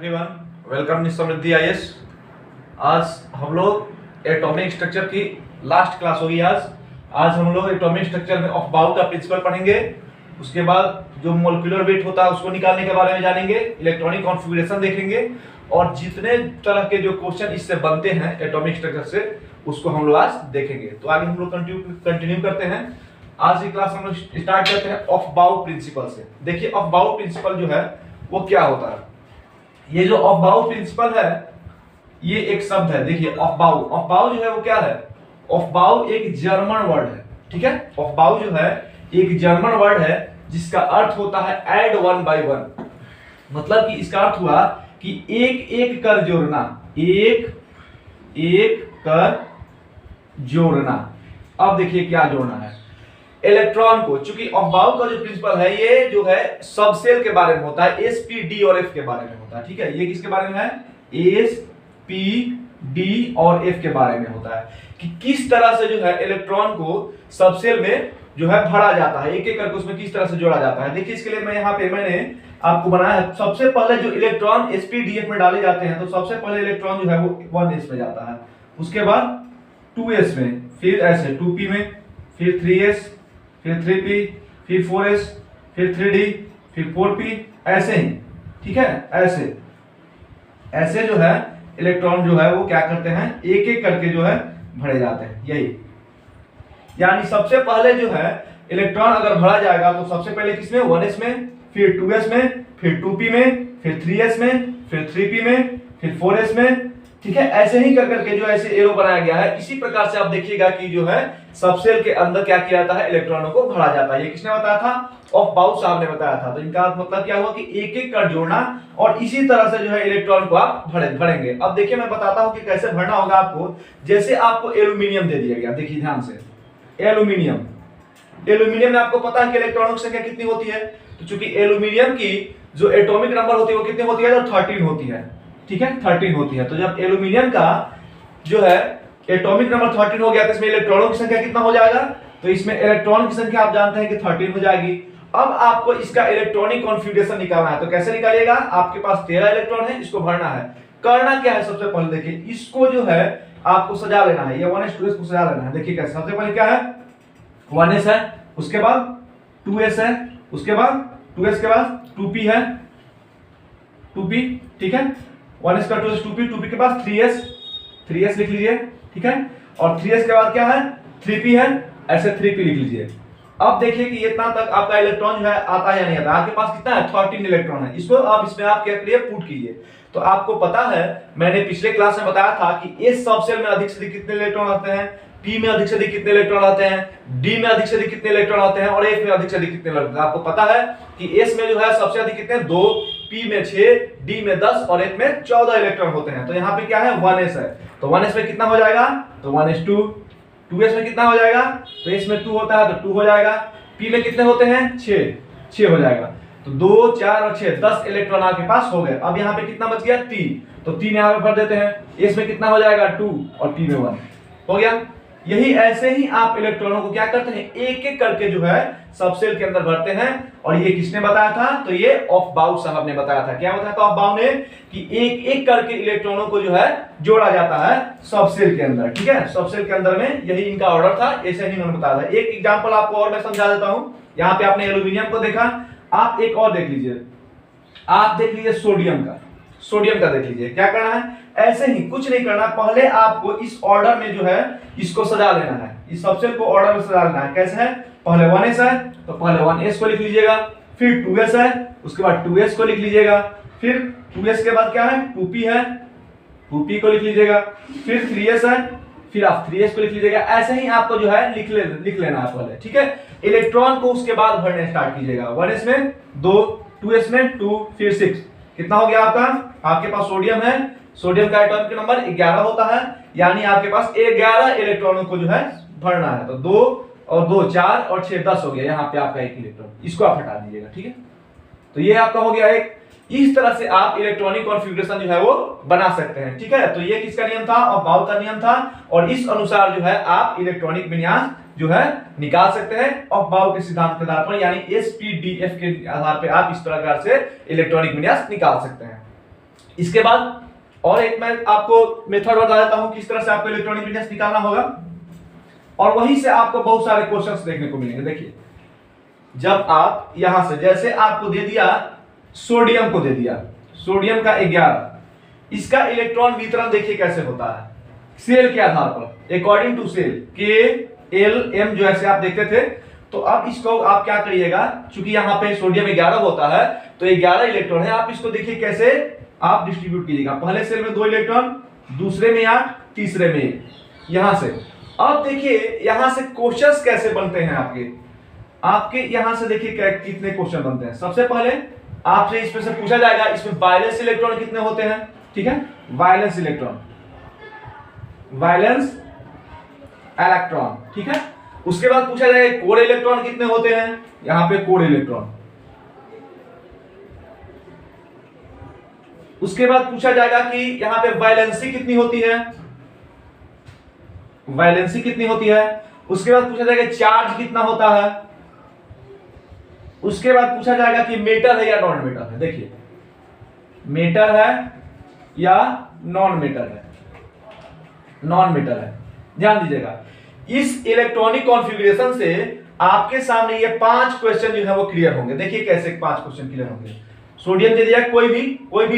Everyone, welcome समृद्धि IAS. आज हम लोग एटॉमिक स्ट्रक्चर की लास्ट क्लास होगी। आज हम लोग एटॉमिक स्ट्रक्चर में ऑफ बाउ का प्रिंसिपल पढ़ेंगे। उसके बाद जो मोलिकुलर वेट होता है उसको निकालने के बारे में जानेंगे, इलेक्ट्रॉनिक कॉन्फ़िगरेशन देखेंगे और जितने तरह के जो क्वेश्चन इससे बनते हैं एटॉमिक स्ट्रक्चर से उसको हम लोग आज देखेंगे। तो आगे हम लोग कंटिन्यू करते हैं। आज की क्लास हम लोग स्टार्ट करते हैं ऑफ बाउ प्रिंसिपल से। देखिए ऑफ बाउ प्रिंसिपल जो है वो क्या होता है। ये जो ऑफ बाउ प्रिंसिपल है ये एक शब्द है। देखिए ऑफ बाउ जो है वो क्या है। ऑफ बाउ एक जर्मन वर्ड है, ठीक है। ऑफ बाउ जो है एक जर्मन वर्ड है जिसका अर्थ होता है ऐड वन बाय वन। मतलब कि इसका अर्थ हुआ कि एक एक कर जोड़ना, एक एक कर जोड़ना। अब देखिए क्या जोड़ना है, इलेक्ट्रॉन को। चूंकि ऑफ बाउ का जो प्रिंसिपल है ये जो है सबसेल के बारे में होता है, एस पी डी और एफ के बारे में होता है, ठीक है। ये किसके बारे में है, एस पी डी और एफ के बारे में होता है कि किस तरह से जो है इलेक्ट्रॉन को सबसेल में जो है भरा जाता है, एक एक करके उसमें किस तरह से जोड़ा जाता है। देखिए इसके लिए मैं यहाँ पे मैंने आपको बनाया है। सबसे पहले जो electron S P D F में डाले जाते हैं तो सबसे पहले इलेक्ट्रॉन जो है वो 1s में जाता है, उसके बाद 2s में, फिर ऐसे 2p में, फिर 3s, फिर 3p, फिर 4s, फिर 3d, फिर 4p, ऐसे ही, ठीक है। ऐसे ऐसे जो है इलेक्ट्रॉन जो है वो क्या करते हैं, एक एक करके जो है भरे जाते हैं। यही यानी सबसे पहले जो है इलेक्ट्रॉन अगर भरा जाएगा तो सबसे पहले किसमें, 1s में, फिर 2s में, फिर 2p में, फिर 3s में, फिर 3p में, फिर 4s में, ठीक है। ऐसे ही कर करके जो ऐसे एरो बनाया गया है। इसी प्रकार से आप देखिएगा कि जो है सबसेल के अंदर क्या किया जाता है, इलेक्ट्रॉनों को भरा जाता है। ये किसने बताया था, ऑफ बाउ साहब ने बताया था। तो इनका मतलब क्या हुआ कि एक एक कर जोड़ना और इसी तरह से जो है इलेक्ट्रॉन को आप भरेंगे। अब देखिए मैं बताता हूं कि कैसे भरना होगा आपको। जैसे आपको एल्यूमिनियम दे दिया गया, देखिए ध्यान से, एल्यूमिनियम में आपको पता है कि इलेक्ट्रॉनों की संख्या कितनी होती है। तो चूंकि एल्यूमिनियम की जो एटॉमिक नंबर होती है वो कितनी होती है, जो 13 होती है, ठीक है, 13 होती है। तो जब एल्यूमिनियम का जो है एटॉमिक नंबर 13 हो गया तो इसमें इलेक्ट्रॉनों की संख्या कितना हो जाएगा, तो इसमें इलेक्ट्रॉन की संख्या आप जानते हैं कि 13 हो जाएगी। अब आपको इसका इलेक्ट्रॉनिक कॉन्फ़िगरेशन निकालना है। तो कैसे निकालिएगा, आपके पास 13 इलेक्ट्रॉन है, इसको भरना है। करना क्या है, सबसे पहले देखिए इसको जो है आपको सजा लेना है, ये 1s 2s को सजा लेना है। देखिए कैसे, सबसे पहले क्या है, 1s है, उसके बाद 2s है, उसके बाद 2s के बाद 2p है, 2p, ठीक है। 1s का 2s 2p के पास 3s लिख लीजिए, ठीक है। और 3s के बाद क्या है, 3p है, ऐसे 3p लिख लीजिए। अब देखिए कि इतना तक आपका इलेक्ट्रॉन जो है आता है या नहीं आता। आपके पास कितना है, 13 इलेक्ट्रॉन है। इसको आप इसमें आप क्या करिए, पुट कीजिए। तो आपको पता है मैंने पिछले क्लास में बताया था कि एस सबसेल में अधिक से अधिक कितने इलेक्ट्रॉन आते हैं, पी में अधिक से अधिक कितने इलेक्ट्रॉन आते हैं, डी में अधिक से अधिक कितने इलेक्ट्रॉन आते हैं और एफ में अधिक से अधिक कितने इलेक्ट्रॉन। आपको पता है कि एस में जो है सबसे अधिक कितने, 2, पी में 6, डी में 10 और एफ में 14 इलेक्ट्रॉन होते हैं। तो यहाँ पे क्या है, 1s है। तो 1s में कितना हो जाएगा, तो 1s2, 2s में कितना हो जाएगा, तो एस में 2 होता है तो 2 हो जाएगा। पी में कितने होते हैं, 6 हो जाएगा। तो 2, 4 और 6, 10 इलेक्ट्रॉन आपके पास हो गए। अब यहाँ पे कितना बच गया, 3, तो 3 यहाँ पे भर देते हैं। इसमें कितना हो जाएगा, 2 और पी में 1 हो गया। यही ऐसे ही आप इलेक्ट्रॉनों को क्या करते हैं, एक एक करके जो है सबसेल के अंदर भरते हैं। और ये किसने बताया था, तो ये ऑफ बाउ साहब ने बताया था। क्या बताया था ऑफ बाउ ने, कि एक एक करके इलेक्ट्रॉनों को जो है जोड़ा जाता है सबसेल के अंदर, ठीक है। सबसेल के अंदर में यही इनका ऑर्डर था, ऐसे ही उन्होंने बताया था। एक एग्जांपल आपको और मैं समझा देता हूं। यहाँ पे आपने एल्यूमिनियम को देखा, आप एक और देख लीजिए, आप देख लीजिए सोडियम का देख लीजिए। क्या करना है, ऐसे ही कुछ नहीं करना, पहले आपको इस ऑर्डर में जो है इसको सजा लेना है, इस सबसेल को ऑर्डर में सजा लेना है। कैसे है, पहले 1s है तो पहले 1s को लिख लीजिएगा, फिर 2s है उसके बाद 2s को लिख लीजिएगा, फिर 2s के बाद क्या है, 2p है, 2p को लिख लीजिएगा, फिर 3s है, फिर आप 3s को लिख लीजिएगा। ऐसे ही आपको जो है लिख लेना है पहले, ठीक है। इलेक्ट्रॉन को उसके बाद भरने स्टार्ट कीजिएगा। 1s में 2, 2s में 2, फिर 6, कितना हो गया आपका, आपके पास सोडियम है, सोडियम का एटॉमिक नंबर 11 होता है, यानी आपके पास 11 इलेक्ट्रॉनों को जो है भरना है। तो 2 और 2 4 और 6 10 हो गया, यहाँ पे आपका एक इलेक्ट्रॉन, इसको आप हटा दीजिएगा, ठीक है। तो ये आपका हो गया एक। इस तरह से आप इलेक्ट्रॉनिक कॉन्फ़िगरेशन जो है वो बना सकते हैं, ठीक है। तो ये किसका नियम था, ऑफ बाउ का नियम था। और इस अनुसार जो है आप इलेक्ट्रॉनिक विन्यास जो है निकाल सकते हैं ऑफ बाउ के सिद्धांत के आधार पर, यानी एसपीडीएफ के आधार पर आप इस प्रकार से इलेक्ट्रॉनिक विन्यास निकाल सकते हैं। इसके बाद और एक मैं आपको मेथड बता देता हूं किस तरह से आपको इलेक्ट्रॉनिक इम्पीडेंस निकालना होगा, और वहीं से आपको बहुत सारे क्वेश्चंस देखने को मिलेंगे। देखिए, जब आप यहां से, जैसे आपको दे दिया सोडियम को दे दिया, सोडियम का 11, इसका इलेक्ट्रॉन वितरण देखिए कैसे होता है सेल के आधार पर, अकॉर्डिंग टू सेल, के एल एम जो ऐसे आप देखते थे। तो अब इसको आप क्या करिएगा, चूंकि यहां पे सोडियम 11 होता है तो 11 इलेक्ट्रॉन है, आप इसको देखिए कैसे आप डिस्ट्रीब्यूट कीजिएगा। पहले सेल में 2 इलेक्ट्रॉन, दूसरे में 8, तीसरे में 1, यहां से। अब देखिए यहां से क्वेश्चंस कैसे बनते हैं आपके यहां से देखिए कितने क्वेश्चन बनते हैं। सबसे पहले आपसे इसमें से पूछा जाएगा इसमें वायलेंस इलेक्ट्रॉन कितने होते हैं, ठीक है, वायलेंस इलेक्ट्रॉन, वायलेंस इलेक्ट्रॉन, ठीक है। उसके बाद पूछा जाएगा कोर इलेक्ट्रॉन कितने होते हैं, यहां पे कोर इलेक्ट्रॉन। उसके बाद पूछा जाएगा कि यहां पे वायलेंसी कितनी होती है, वायलेंसी कितनी होती है। उसके बाद पूछा जाएगा चार्ज कितना होता है। उसके बाद पूछा जाएगा कि मेटल है या नॉन मेटल है। देखिए, मेटल है या नॉन मेटल है, नॉन मेटल है। ध्यान दीजिएगा, इस इलेक्ट्रॉनिक कॉन्फ़िगरेशन से आपके सामने ये 5 क्वेश्चन जो है वो क्लियर होंगे। देखिए कैसे 5 क्वेश्चन क्लियर होंगे। सोडियम दे दिया, कोई भी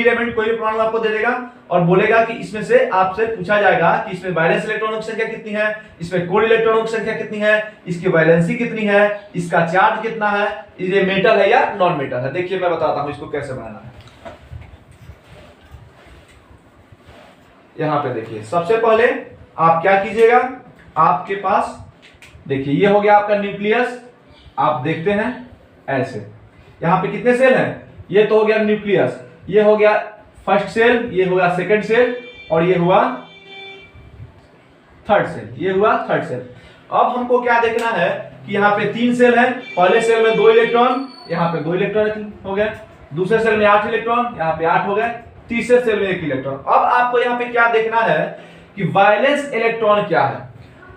एलिमेंट, कोई भी परमाणु आपको दे देगा और बोलेगा कि इसमें से आपसे पूछा जाएगा कि इसमें वायलेंस इलेक्ट्रॉनों की संख्या कितनी है, इसमें कोर इलेक्ट्रॉनों की संख्या कितनी है, इसकी वैलेंसी कितनी है, इसका चार्ज कितना है, ये मेटल है या नॉन मेटल है। देखिए मैं बताता हूं इसको कैसे बनाना है। यहां पे देखिए, सबसे पहले आप क्या कीजिएगा, आपके पास देखिए ये हो गया आपका न्यूक्लियस, आप देखते हैं ऐसे। यहां पे कितने सेल हैं, ये तो हो गया न्यूक्लियस, ये हो गया फर्स्ट सेल, ये हुआ सेकंड सेल, और ये हुआ थर्ड सेल, ये हुआ थर्ड सेल। अब हमको क्या देखना है कि यहाँ पे 3 सेल है। पहले सेल में 2 इलेक्ट्रॉन, यहाँ पे 2 इलेक्ट्रॉन हो गए। दूसरे सेल में 8 इलेक्ट्रॉन, यहाँ पे 8 हो गए। तीसरे सेल में 1 इलेक्ट्रॉन। अब आपको यहाँ पे क्या देखना है कि वायलेंस इलेक्ट्रॉन क्या है।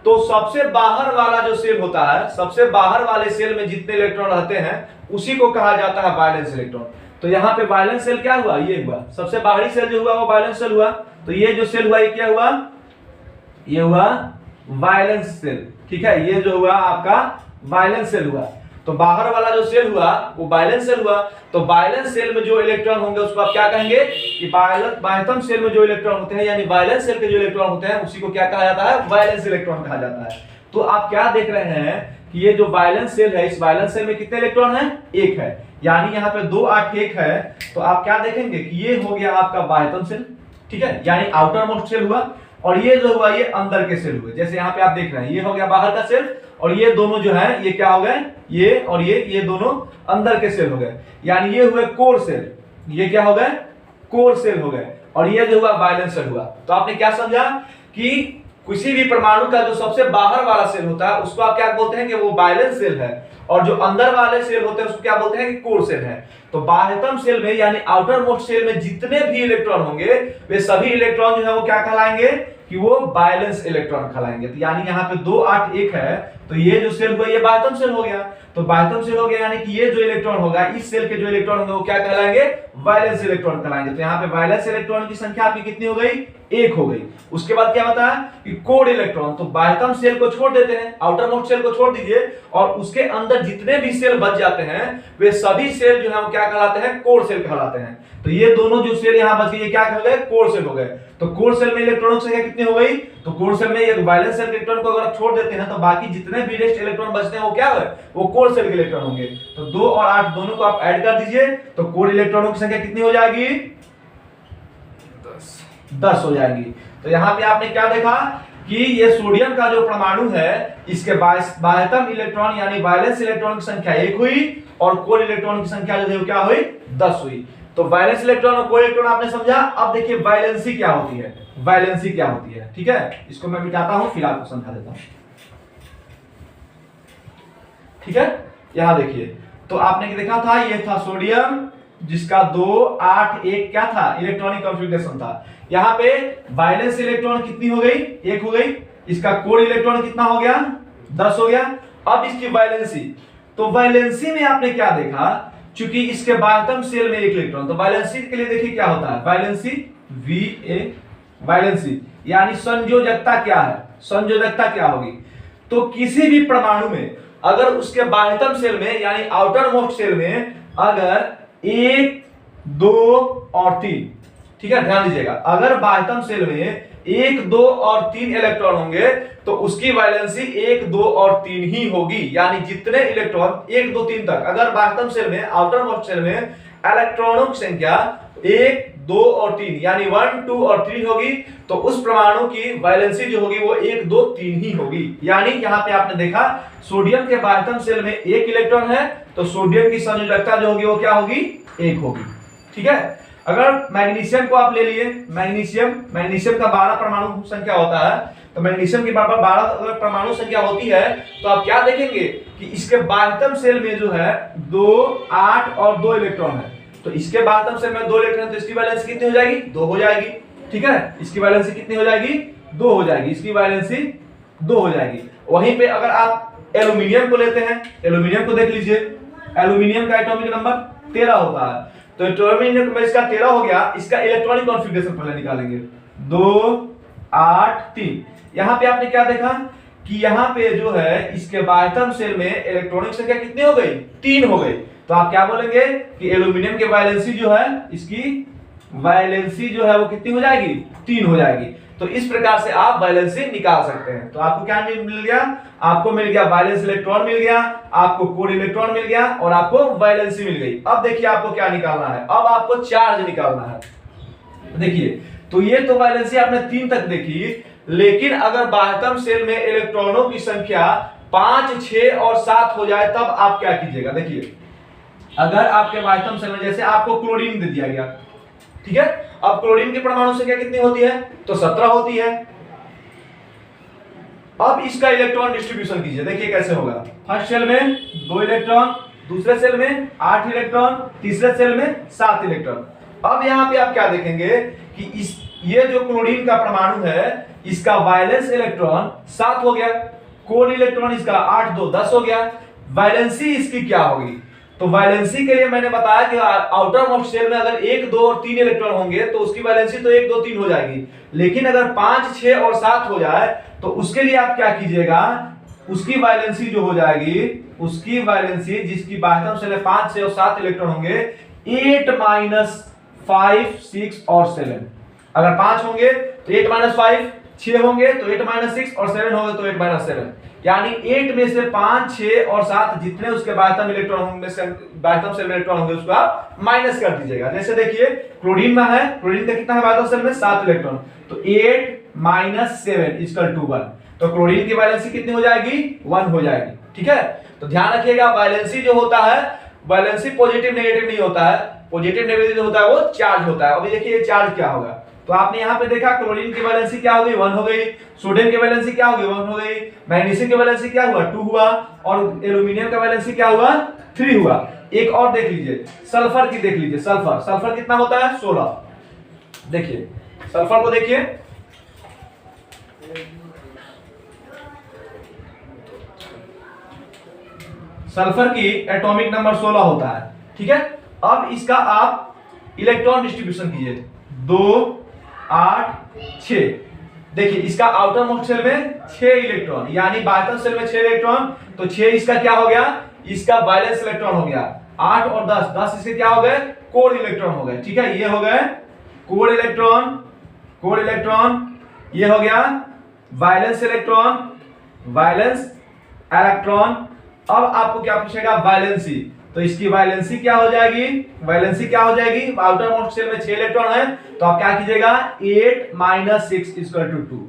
तो सबसे बाहर वाला जो सेल होता है, सबसे बाहर वाले सेल में जितने इलेक्ट्रॉन रहते हैं उसी को कहा जाता है वायलेंस इलेक्ट्रॉन। तो यहाँ पे वायलेंस सेल क्या हुआ, ये हुआ सबसे बाहरी सेल जो हुआ वो वायलेंस सेल हुआ। तो ये जो सेल हुआ ये क्या हुआ, ये हुआ वायलेंस सेल, ठीक है। ये जो हुआ आपका वायलेंस सेल हुआ। तो बाहर वाला जो सेल हुआ वो वायलेंस सेल हुआ। तो वायलेंस सेल में जो इलेक्ट्रॉन होंगे उसको आप क्या कहेंगे कि बाह्यतम सेल में जो इलेक्ट्रॉन होते हैं यानी वायलेंस सेल के जो इलेक्ट्रॉन होते हैं उसी को क्या कहा जाता है, वायलेंस इलेक्ट्रॉन कहा जाता है। तो आप क्या देख रहे हैं कि ये जो वायलेंस सेल है, इस वायलेंस सेल में कितने इलेक्ट्रॉन है, 1 है। यानी यहाँ पे 2 8 1 है। तो आप क्या देखेंगे कि ये हो गया आपका बाह्यतम सेल, ठीक है, यानी आउटर मोस्ट सेल हुआ। और ये जो हुआ ये अंदर के सेल हुए। जैसे यहाँ पे आप देख रहे हैं ये हो गया बाहर का सेल, और ये दोनों जो है ये क्या हो गए, ये और ये दोनों अंदर के सेल हो गए। यानी ये हुए कोर सेल, ये क्या हो गए, कोर सेल हो गए। और ये जो हुआ वायलेंस सेल हुआ। तो आपने क्या समझा कि किसी भी परमाणु का जो सबसे बाहर वाला सेल होता है उसको आप क्या बोलते हैं कि वो वायलेंस सेल है, और जो अंदर वाले सेल होते हैं उसको क्या बोलते हैं कि कोर सेल है। तो बाह्यतम सेल में यानी आउटर मोस्ट सेल में जितने भी इलेक्ट्रॉन होंगे वे सभी इलेक्ट्रॉन जो है वो क्या कहलाएंगे कि वो वायलेंस इलेक्ट्रॉन कहलाएंगे। तो यानी यहाँ पे 2 8 1 है, तो ये जो सेल हुआ ये बाह्यतम सेल हो गया। तो बाह्यतम सेल हो गया यानी कि ये जो इलेक्ट्रॉन होगा, इस सेल के जो इलेक्ट्रॉन होंगे वो क्या कहलाएंगे, वायलेंस इलेक्ट्रॉन कहलाएंगे। तो यहाँ पे वायलेंस इलेक्ट्रॉन की संख्या आपकी कितनी हो गई, 1 हो गई। उसके बाद क्या बताया कि कोर इलेक्ट्रॉन, तो बाह्यतम सेल को छोड़ देते हैं, आउटर मोस्ट सेल को छोड़ दीजिए, और उसके अंदर जितने भी सेल बच जाते हैं वे सभी सेल जो है वो क्या कहलाते हैं, कोर सेल कहलाते हैं। तो ये दोनों जो सेल यहाँ बच गए ये क्या हो गए, कोर सेल हो गए। तो कोर सेल में इलेक्ट्रॉनों की संख्या कितनी हो गई, तो कोर सेल में एक वायलेंस सेल के इलेक्ट्रॉन को अगर आप छोड़ देते हैं तो बाकी जितने भी रेस्ट इलेक्ट्रॉन बचते हैं वो क्या है, वो कोर सेल के इलेक्ट्रॉन होंगे। तो 2 और 8 दोनों को आप ऐड कर दीजिए तो कोर इलेक्ट्रॉनों की संख्या कितनी हो जाएगी, 10 हो जाएगी। तो यहाँ पे आपने क्या देखा कि ये सोडियम का जो परमाणु है इसके बाह्यतम इलेक्ट्रॉन यानी वायलेंस इलेक्ट्रॉन की संख्या 1 हुई और कोर इलेक्ट्रॉन की संख्या जो है क्या हुई, 10 हुई। तो वायलेंस इलेक्ट्रॉन और कोर इलेक्ट्रॉन आपने समझा। अब देखिए वायलेंसी क्या होती है, वायलेंसी क्या होती है, ठीक है। इसको मैं मिटाता हूं फिर आपको समझा देता हूं, ठीक है। यहां देखिए, तो आपने देखा था ये था सोडियम जिसका 2 8 1 क्या था, इलेक्ट्रॉनिक कॉन्फ़िगरेशन था। यहां पे वायलेंस इलेक्ट्रॉन कितनी हो गई, 1 हो गई। इसका कोर इलेक्ट्रॉन कितना हो गया, 10 हो गया। अब इसकी वायलेंसी, तो वायलेंसी में आपने क्या देखा, चूंकि इसके बाह्यतम सेल में एक इलेक्ट्रॉन, तो वैलेंसी के लिए देखिए क्या होता है, वैलेंसी Va, वैलेंसी यानी संयोजकता क्या है, संयोजकता क्या होगी। तो किसी भी परमाणु में अगर उसके बाह्यतम सेल में यानी आउटर मोस्ट सेल में अगर 1, 2 और 3, ठीक है, ध्यान दीजिएगा, अगर बाह्यतम सेल में 1, 2 और 3 इलेक्ट्रॉन होंगे तो उसकी वैलेंसी 1, 2 और 3 ही होगी। यानी जितने इलेक्ट्रॉन 1, 2, 3 तक अगर बाह्यतम सेल में आउटर मोस्ट सेल में इलेक्ट्रॉनों की संख्या 1, 2 और 3 यानी 1, 2 और 3 होगी तो उस परमाणु की वैलेंसी जो होगी वो 1, 2, 3 ही होगी। यानी यहां पे आपने देखा सोडियम के बाह्यतम सेल में 1 इलेक्ट्रॉन है तो सोडियम की संयोजकता जो होगी वो क्या होगी, 1 होगी। ठीक है, अगर मैग्नीशियम को आप ले लिए, मैग्नीशियम का 12 परमाणु संख्या होता है, तो मैग्नीशियम की 12 अगर परमाणु संख्या होती है तो आप क्या देखेंगे कि इसके बाह्यतम सेल में जो है 2, 8 और 2 इलेक्ट्रॉन है। तो इसके बाह्यतम सेल में 2 इलेक्ट्रॉन, तो इसकी वैलेंसी कितनी हो जाएगी, 2 हो जाएगी। ठीक है, इसकी वैलेंसी कितनी हो जाएगी, 2 हो जाएगी, इसकी वैलेंसी 2 हो जाएगी। वहीं पे अगर आप एल्यूमिनियम को लेते हैं, एल्यूमिनियम को देख लीजिए, एल्यूमिनियम का एटॉमिक नंबर 13 होता है, तो एल्यूमिनियम में इसका 13 हो गया, इसका इलेक्ट्रॉनिक कॉन्फ़िगरेशन पहले निकालेंगे, 2, 8, 3। यहां पे आपने क्या देखा कि यहां पे जो है इसके बाह्यतम सेल में इलेक्ट्रॉनिक संख्या कितनी हो गई, 3 हो गई। तो आप क्या बोलेंगे कि एल्यूमिनियम की वैलेंसी जो है, इसकी वैलेंसी जो है वो कितनी हो जाएगी, 3 हो जाएगी। तो इस प्रकार से आप वैलेंसी निकाल सकते हैं। तो आपको क्या मिल गया, आपको मिल गया वैलेंस इलेक्ट्रॉन मिल गया, आपको कोर इलेक्ट्रॉन मिल गया और आपको वैलेंसी मिल गई। अब देखिए आपको क्या निकालना है, अब आपको चार्ज निकालना है। देखिए, तो ये तो वैलेंसी आपने 3 तक देखी, लेकिन अगर बाह्यतम सेल में इलेक्ट्रॉनों की संख्या 5, 6 और 7 हो जाए तब आप क्या कीजिएगा। देखिए, अगर आपके बाह्यतम सेल में जैसे आपको क्लोरीन दे दिया गया, ठीक है, अब क्लोरीन की परमाणु संख्या कितनी होती है, तो 17 होती है। अब इसका इलेक्ट्रॉन डिस्ट्रीब्यूशन कीजिए, देखिए कैसे होगा। फर्स्ट सेल में 2 इलेक्ट्रॉन, दूसरे सेल में 8 इलेक्ट्रॉन, तीसरे सेल में 7 इलेक्ट्रॉन। अब यहां पे आप क्या देखेंगे कि ये जो क्लोरीन का परमाणु है इसका वैलेंस इलेक्ट्रॉन 7 हो गया, कोर इलेक्ट्रॉन इसका 8, 2, 10 हो गया। वैलेंसी इसकी क्या होगी, तो वैलेंसी के लिए मैंने बताया कि आउटर मोस्ट सेल में अगर 1, 2 और 3 इलेक्ट्रॉन होंगे तो उसकी वैलेंसी तो 1, 2, 3 हो जाएगी। लेकिन अगर 5, 6 और 7 हो जाए तो उसके लिए आप क्या कीजिएगा, उसकी वैलेंसी जो हो जाएगी, उसकी वैलेंसी जिसकी बाह्यतम सेल में 5, 6 और 7 इलेक्ट्रॉन होंगे 8 - 5, 6 और 7। अगर 5 होंगे तो 8 - 5, 6 होंगे तो 8 - 6 और 7 होंगे तो 8 - 7। यानी 8 में से 5, 6 और 7 जितने उसके बाह्यतम इलेक्ट्रॉन होंगे, बाह्यतम सेल में इलेक्ट्रॉन होंगे, उसको आप माइनस कर दीजिएगा। जैसे देखिए क्लोरीन में है, क्लोरीन का कितना है बाह्यतम सेल में, 7 इलेक्ट्रॉन, तो 8 - 7 = 1। तो क्लोरीन की वैलेंसी कितनी हो जाएगी, 1 हो जाएगी। ठीक है, तो ध्यान रखिएगा वैलेंसी जो होता है, वैलेंसी पॉजिटिव नेगेटिव नहीं होता है, पॉजिटिव नेगेटिव जो होता है वो चार्ज होता है। अभी देखिए चार्ज क्या होगा, तो आपने यहां पे देखा क्लोरीन की वैलेंसी क्या हो गई, 1 हो गई, सोडियम की वैलेंसी क्या हो गई, 1 हो गई, मैग्नीशियम की वैलेंसी क्या हुआ, 2 हुआ, और एल्यूमिनियम का वैलेंसी क्या हुआ, 3 हुआ। एक और देख लीजिए, सल्फर की देख लीजिए, सल्फर कितना होता है, 16। देखिए सल्फर को देखिए, सल्फर की एटॉमिक नंबर 16 होता है। ठीक है, अब इसका आप इलेक्ट्रॉन डिस्ट्रीब्यूशन कीजिए, 2, 8, 6। देखिए इसका आउटर मोस्ट सेल में 6 इलेक्ट्रॉन, यानी बाह्यतम सेल में 6 इलेक्ट्रॉन, तो 6 इसका क्या हो गया, इसका वैलेंस इलेक्ट्रॉन हो गया। 8 और 10, 10 इसके क्या हो गए, कोर इलेक्ट्रॉन हो गए। ठीक है, ये हो गए कोर इलेक्ट्रॉन, ये हो गया वैलेंस इलेक्ट्रॉन। अब आपको क्या पूछेगा, वैलेंसी, तो इसकी वैलेंसी क्या हो जाएगी, आउटर मोस्ट सेल में 6 इलेक्ट्रॉन है, तो आप क्या कीजिएगा, 8 - 6 = 2।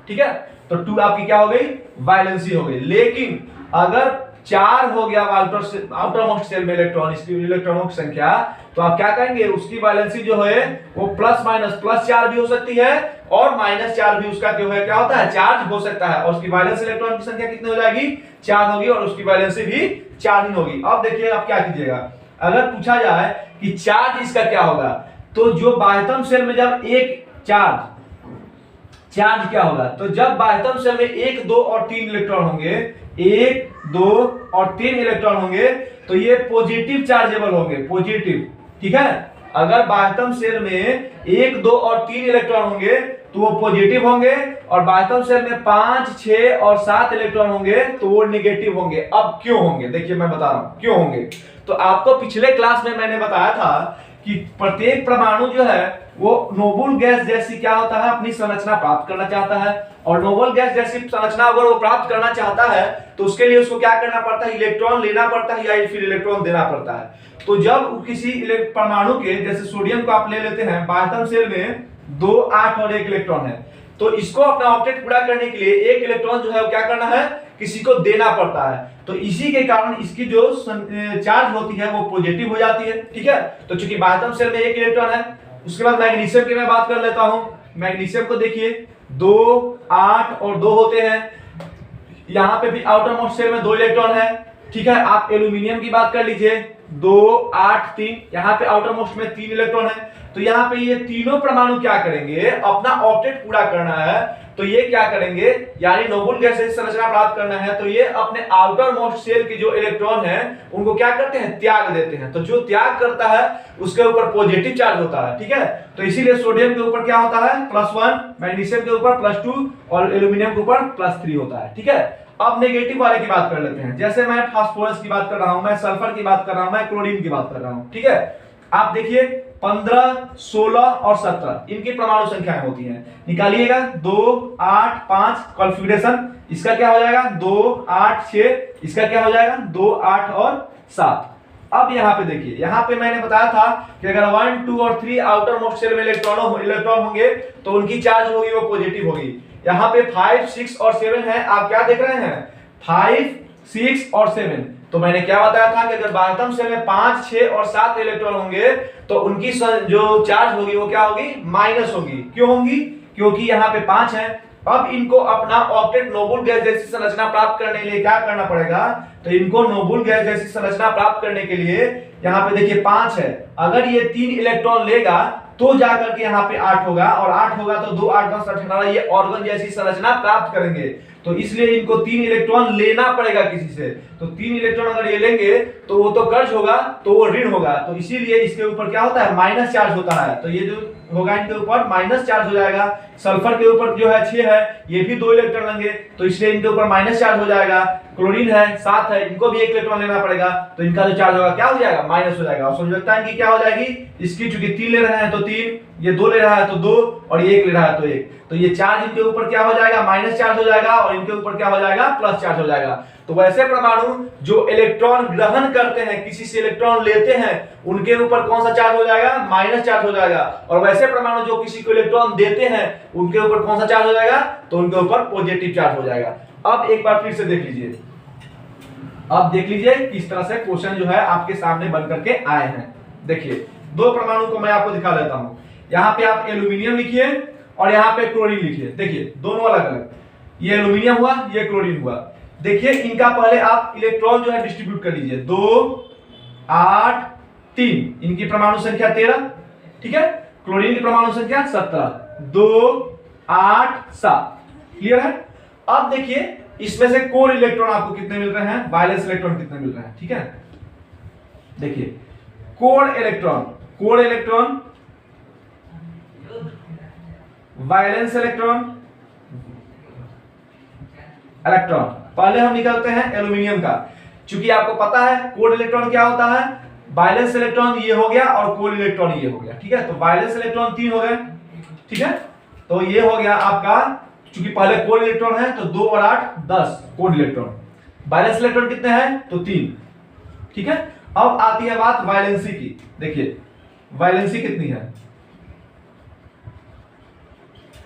ठीक है, तो 2 आपकी क्या हो गई, वैलेंसी हो गई। लेकिन अगर 4 हो गया आउटर मोस्ट सेल में इलेक्ट्रॉन, इसकी इलेक्ट्रॉनों की संख्या, तो आप क्या कहेंगे, उसकी वैलेंसी जो है वो +- भी हो सकती है और -4 भी उसका क्या होता है, चार्ज हो सकता है, और उसकी वैलेंस इलेक्ट्रॉन की संख्या कितनी हो जाएगी, 4 होगी, और उसकी वैलेंसी भी 4 ही होगी। अब देखिए आप क्या कीजिएगा, अगर पूछा जाए कि चार्ज इसका क्या होगा, तो जो बाह्यतम सेल में जब एक चार्ज चार्ज क्या होगा, तो जब बाह्यतम सेल में 1, 2 और 3 इलेक्ट्रॉन होंगे, 1, 2 और 3 इलेक्ट्रॉन होंगे, तो ये पॉजिटिव चार्जेबल होंगे, पॉजिटिव। ठीक है, अगर बाह्यतम सेल में 1, 2 और 3 इलेक्ट्रॉन होंगे तो वो पॉजिटिव होंगे, और बाह्यतम सेल में 5, 6 और 7 इलेक्ट्रॉन होंगे तो वो नेगेटिव होंगे। अब क्यों होंगे, देखिए मैं बता रहा हूं क्यों होंगे। तो आपको पिछले क्लास में मैंने बताया था कि प्रत्येक परमाणु जो है वो नोबल गैस जैसी क्या होता है, अपनी संरचना प्राप्त करना चाहता है, और नोबल गैस जैसी संरचना अगर वो प्राप्त करना चाहता है तो उसके लिए उसको क्या करना पड़ता है, इलेक्ट्रॉन लेना पड़ता है या फिर इलेक्ट्रॉन देना पड़ता है। तो जब किसी परमाणु के, जैसे सोडियम को आप ले लेते हैं, बाह्यतम सेल में 2, 8 और 1 इलेक्ट्रॉन है, तो इसको अपना ऑक्टेट पूरा करने के लिए 1 इलेक्ट्रॉन जो है वो क्या करना है, किसी को देना पड़ता है। तो इसी के कारण इसकी जो चार्ज होती है वो पॉजिटिव हो जाती है। ठीक है, तो चूंकि बाह्यतम सेल में 1 इलेक्ट्रॉन है। उसके बाद मैग्नीशियम की मैं बात कर लेता हूं। मैग्नीशियम को देखिए 2, 8 और 2 होते हैं। यहां पे भी आउटर मोस्ट सेल में 2 इलेक्ट्रॉन है। ठीक है, आप एल्यूमिनियम की बात कर लीजिए, 2, 8, 3, यहाँ पे आउटर मोस्ट में 3 इलेक्ट्रॉन है। तो यहाँ पे ये तीनों परमाणु क्या करेंगे, अपना ऑक्टेट पूरा करना है तो ये क्या करेंगे, यानी नोबल गैस जैसी संरचना प्राप्त करना है तो ये अपने आउटर मोस्ट सेल के जो इलेक्ट्रॉन है उनको क्या करते हैं, त्याग देते हैं। तो जो त्याग करता है उसके ऊपर पॉजिटिव चार्ज होता है। ठीक है, तो इसीलिए सोडियम के ऊपर क्या होता है, +1, मैग्नीशियम के ऊपर +2 और एल्यूमिनियम के ऊपर +3 होता है। ठीक है, अब नेगेटिव वाले की बात कर लेते हैं। जैसे मैं फास्फोरस की बात कर रहा हूं, मैं सल्फर की बात कर रहा हूं, मैं क्लोरीन की बात कर रहा हूं। ठीक है, आप देखिए 15, 16 और 17 इनकी परमाणु संख्याएं होती हैं, निकालिएगा। 2, 8, 5 कॉन्फ़िगरेशन, इसका क्या हो जाएगा 2, 8, 6, इसका क्या हो जाएगा 2, 8 और 7। अब यहाँ पे देखिए, यहाँ पे मैंने बताया था कि अगर 1, 2 और 3 आउटर मोस्ट सेल में इलेक्ट्रॉन होंगे तो उनकी चार्ज होगी वो पॉजिटिव होगी। यहाँ पे 5, 6 और 7 है, आप क्या देख रहे हैं 5, 6 और 7। तो मैंने क्या बताया था कि अगर बाह्यतम सेल में 5, 6 और 7 इलेक्ट्रॉन होंगे तो उनकी जो चार्ज होगी वो क्या होगी, माइनस होगी। क्यों होगी, क्योंकि यहाँ पे 5 है। अब इनको अपना ऑक्टेट नोबल गैस जैसी संरचना प्राप्त करने के लिए क्या करना पड़ेगा, तो इनको नोबल गैस जैसी संरचना प्राप्त करने के लिए यहाँ पे देखिए 5 है, अगर ये 3 इलेक्ट्रॉन लेगा तो जाकर के यहाँ पे 8 होगा, और 8 होगा तो 2, 8, 10, 18 ये ऑर्गन जैसी संरचना प्राप्त करेंगे। तो इसलिए इनको 3 इलेक्ट्रॉन लेना पड़ेगा किसी से। तो 3 इलेक्ट्रॉन अगर ये लेंगे तो वो तो कर्ज होगा, तो वो ऋण होगा, तो इसीलिए इसके ऊपर क्या होता है, माइनस चार्ज होता है। तो ये जो होगा इनके ऊपर माइनस चार्ज हो जाएगा। सल्फर के ऊपर जो है 6 है, ये भी 2 इलेक्ट्रॉन लेंगे तो इसलिए इनके ऊपर माइनस चार्ज हो जाएगा। क्लोरीन है 7 है, इनको भी 1 इलेक्ट्रॉन लेना पड़ेगा, तो इनका जो चार्ज होगा क्या हो जाएगा, माइनस हो जाएगा। और संयोजकता इनकी क्या हो जाएगी, इसकी चूंकि 3 ले रहे हैं तो 3, ये 2 ले रहा है तो 2, और ये 1 ले रहा है तो 1, तो ये चार्ज इनके ऊपर क्या हो जाएगा, माइनस चार्ज हो जाएगा, और इनके ऊपर क्या हो जाएगा, प्लस चार्ज हो जाएगा। तो वैसे परमाणु जो इलेक्ट्रॉन ग्रहण करते हैं, किसी से इलेक्ट्रॉन लेते हैं, उनके ऊपर कौन सा चार्ज हो जाएगा, माइनस चार्ज हो जाएगा। और वैसे परमाणु जो किसी को इलेक्ट्रॉन देते हैं उनके ऊपर कौन सा चार्ज हो जाएगा, तो उनके ऊपर पॉजिटिव चार्ज हो जाएगा। अब एक बार फिर से देख लीजिए, अब देख लीजिए किस तरह से क्वेश्चन जो है आपके सामने बन करके आए हैं। देखिए 2 परमाणु को मैं आपको दिखा देता हूं। यहाँ पे आप एल्यूमिनियम लिखिए और यहाँ पे क्लोरीन लिखिए। देखिए दोनों अलग अलग, ये एल्यूमिनियम हुआ, ये क्लोरीन हुआ। देखिए इनका पहले आप इलेक्ट्रॉन जो है डिस्ट्रीब्यूट कर लीजिए। 2, 8, 3, इनकी परमाणु संख्या 13। ठीक है, क्लोरीन की परमाणु संख्या 17। 2, 8, 7, क्लियर है। अब देखिए इसमें से कोर इलेक्ट्रॉन आपको कितने मिल रहे हैं, वैलेंस इलेक्ट्रॉन कितने मिल रहे हैं। ठीक है, देखिए कोर इलेक्ट्रॉन, वैलेंस इलेक्ट्रॉन, पहले हम निकालते हैं एल्यूमिनियम का। चूंकि आपको पता है कोर इलेक्ट्रॉन क्या होता है, वैलेंस इलेक्ट्रॉन ये हो गया और कोर इलेक्ट्रॉन ये हो गया। ठीक है, तो वैलेंस इलेक्ट्रॉन 3 हो गए। ठीक है, तो ये हो गया आपका, चूंकि पहले कोर इलेक्ट्रॉन है तो 2 और 8, 10 कोर इलेक्ट्रॉन। वैलेंस इलेक्ट्रॉन कितने हैं, तो 3। ठीक है, अब आती है बात वैलेंसी की। देखिए वैलेंसी कितनी है,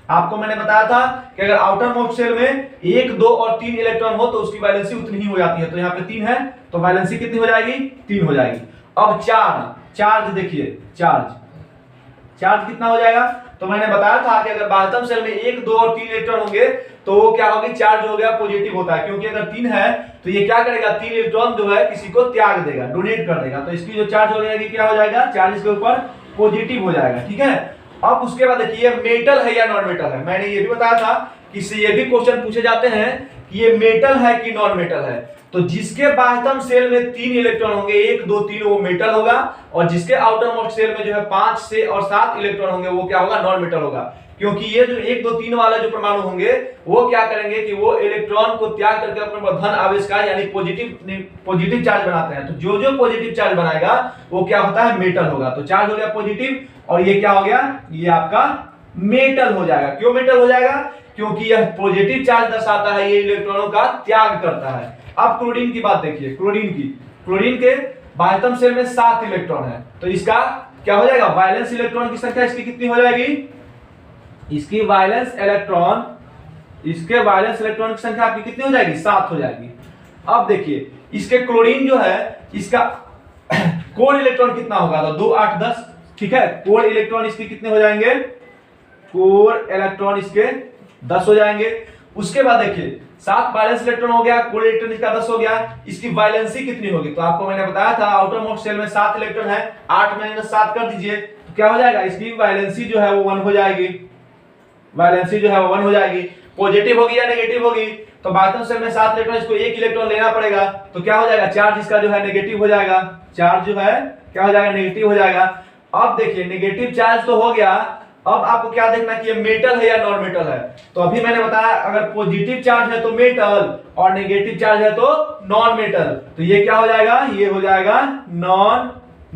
आपको मैंने बताया था कि अगर आउटर मोस्ट शेल में 1, 2 और 3 इलेक्ट्रॉन हो तो उसकी वैलेंसी उतनी ही हो जाती है। तो यहाँ पे 3 है तो वैलेंसी कितनी हो जाएगी, 3 हो जाएगी। अब चार्ज देखिए, चार्ज कितना हो जाएगा, तो मैंने बताया था कि अगर बाह्यतम सेल में 1, 2 और 3 इलेक्ट्रॉन होंगे तो वो क्या होगी, चार्ज हो गया, पॉजिटिव होता है। क्योंकि अगर 3 है तो ये क्या करेगा, 3 इलेक्ट्रॉन जो है किसी को त्याग देगा, डोनेट कर देगा, तो इसकी जो चार्ज हो जाएगी क्या हो जाएगा, चार्ज के ऊपर पॉजिटिव हो जाएगा। ठीक है, अब उसके बाद देखिए ये मेटल है या नॉन मेटल है। मैंने ये भी बताया था कि इससे ये भी क्वेश्चन पूछे जाते हैं कि ये मेटल है कि नॉन मेटल है। तो जिसके बाह्यतम सेल में 3 इलेक्ट्रॉन होंगे, 1 2 3, वो मेटल होगा, और जिसके आउटर मोस्ट सेल में जो है 5 6 और 7 इलेक्ट्रॉन होंगे वो क्या होगा, नॉन मेटल होगा। क्योंकि ये जो 1 2 3 वाले जो परमाणु होंगे वो क्या करेंगे कि वो इलेक्ट्रॉन को त्याग करके अपने धन आवेश का यानी पॉजिटिव चार्ज बनाते हैं। तो जो जो पॉजिटिव चार्ज बनाएगा वो क्या होता है, मेटल होगा। तो चार्ज हो गया पॉजिटिव, और ये क्या हो गया, ये आपका मेटल हो जाएगा। क्यों मेटल हो जाएगा, क्योंकि यह पॉजिटिव चार्ज दर्शाता है, ये इलेक्ट्रॉनों का त्याग करता है। अब क्लोरीन की बात देखिए, क्लोरीन के बाह्यतम सेल में 7 इलेक्ट्रॉन है, तो इसका क्या हो जाएगा, वैलेंस इलेक्ट्रॉन की संख्या इसकी कितनी हो जाएगी, इसकी वैलेंस इलेक्ट्रॉन की संख्या आपकी कितनी हो जाएगी, 7 हो जाएगी। अब देखिए इसके क्लोरीन जो है इसका कोर इलेक्ट्रॉन कितना होगा, तो 2 8 10, ठीक है। कोर इलेक्ट्रॉन इसके कितने हो जाएंगे, कोर इलेक्ट्रॉन इसके 10 हो जाएंगे। उसके बाद देखिए 7 वैलेंस इलेक्ट्रॉन हो गया, कोर इलेक्ट्रॉन इसका 10 हो गया। इसकी वैलेंसी कितनी होगी, तो आपको मैंने बताया था आउटर मोस्ट सेल में 7 इलेक्ट्रॉन है, 8 - 7 कर दीजिए, तो क्या हो जाएगा, इसकी वैलेंसी जो है वो 1 हो जाएगी। वैलेंसी जो है वो 1 हो जाएगी। पॉजिटिव होगी या नेगेटिव होगी, तो बाह्यतम सेल में 7 इलेक्ट्रॉन, इसको 1 इलेक्ट्रॉन लेना पड़ेगा, तो क्या हो जाएगा, चार्ज इसका जो है नेगेटिव हो जाएगा। चार्ज जो है क्या हो जाएगा, नेगेटिव हो जाएगा। अब देखिए नेगेटिव चार्ज तो हो गया, अब आपको क्या देखना कि ये मेटल है या नॉन मेटल है। तो अभी मैंने बताया अगर पॉजिटिव चार्ज है तो मेटल और नेगेटिव चार्ज है तो नॉन मेटल। तो ये क्या हो जाएगा, ये हो जाएगा नॉन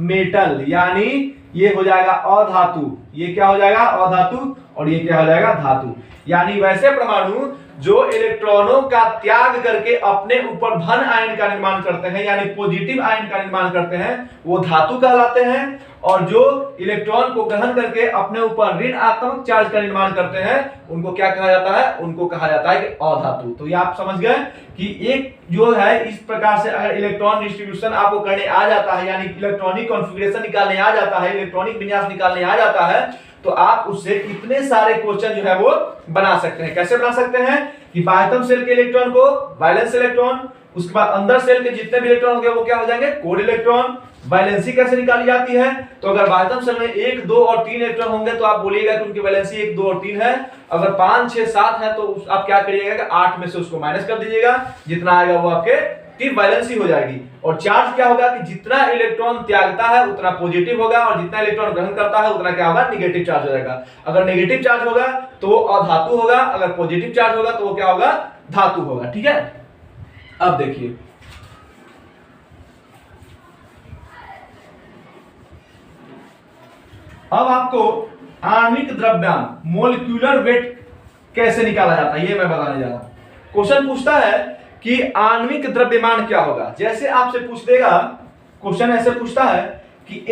मेटल, यानी ये हो जाएगा अधातु। ये क्या हो जाएगा, अधातु, और ये क्या हो जाएगा, धातु। यानी वैसे परमाणु जो इलेक्ट्रॉनों का त्याग करके अपने ऊपर धन आयन का निर्माण करते हैं यानी पॉजिटिव आयन का निर्माण करते हैं, वो धातु कहलाते हैं। और जो इलेक्ट्रॉन को ग्रहण करके अपने ऊपर ऋणात्मक चार्ज का निर्माण करते हैं उनको क्या कहा जाता है, उनको कहा जाता है कि अधातु। तो ये आप समझ गए कि एक जो है इस प्रकार से अगर इलेक्ट्रॉन डिस्ट्रीब्यूशन आपको करने आ जाता है यानी इलेक्ट्रॉनिक कॉन्फ़िगरेशन निकालने आ जाता है, इलेक्ट्रॉनिक विन्यास निकालने आ जाता है, तो आप उससे इतने सारे क्वेश्चन जो है वो बना सकते हैं। कैसे बना सकते हैं कि बाह्यतम सेल के इलेक्ट्रॉन को वैलेंस इलेक्ट्रॉन, उसके बाद अंदर सेल के जितने भी इलेक्ट्रॉन होंगे वो क्या हो जाएंगे, कोर इलेक्ट्रॉन। वैलेंसी कैसे निकाली जाती है, तो अगर बाह्यतम सेल में 1 2 और 3 इलेक्ट्रॉन होंगे तो आप बोलिएगा कि उनकी वैलेंसी 1 2 और 3 है। अगर 5 6 7 है तो आप क्या करिएगा कि 8 में से उसको माइनस कर दीजिएगा, जितना आएगा वो आपके की वैलेंसी हो जाएगी। और चार्ज क्या होगा कि जितना इलेक्ट्रॉन त्यागता है उतना पॉजिटिव होगा और जितना इलेक्ट्रॉन ग्रहण करता है उतना क्या होगा, नेगेटिव चार्ज हो जाएगा। अगर नेगेटिव चार्ज होगा तो वो अधातु होगा, अगर पॉजिटिव चार्ज होगा तो वो क्या होगा, धातु होगा। ठीक है। अब देखिए अब आपको आणविक द्रव्यमान मोलिक्यूलर वेट कैसे निकाला जाता है ये मैं बताने जा रहा हूं। क्वेश्चन पूछता है कि आणविक द्रव्यमान क्या होगा। जैसे आपसे पूछ देगा क्वेश्चन, ऐसे पूछता है कि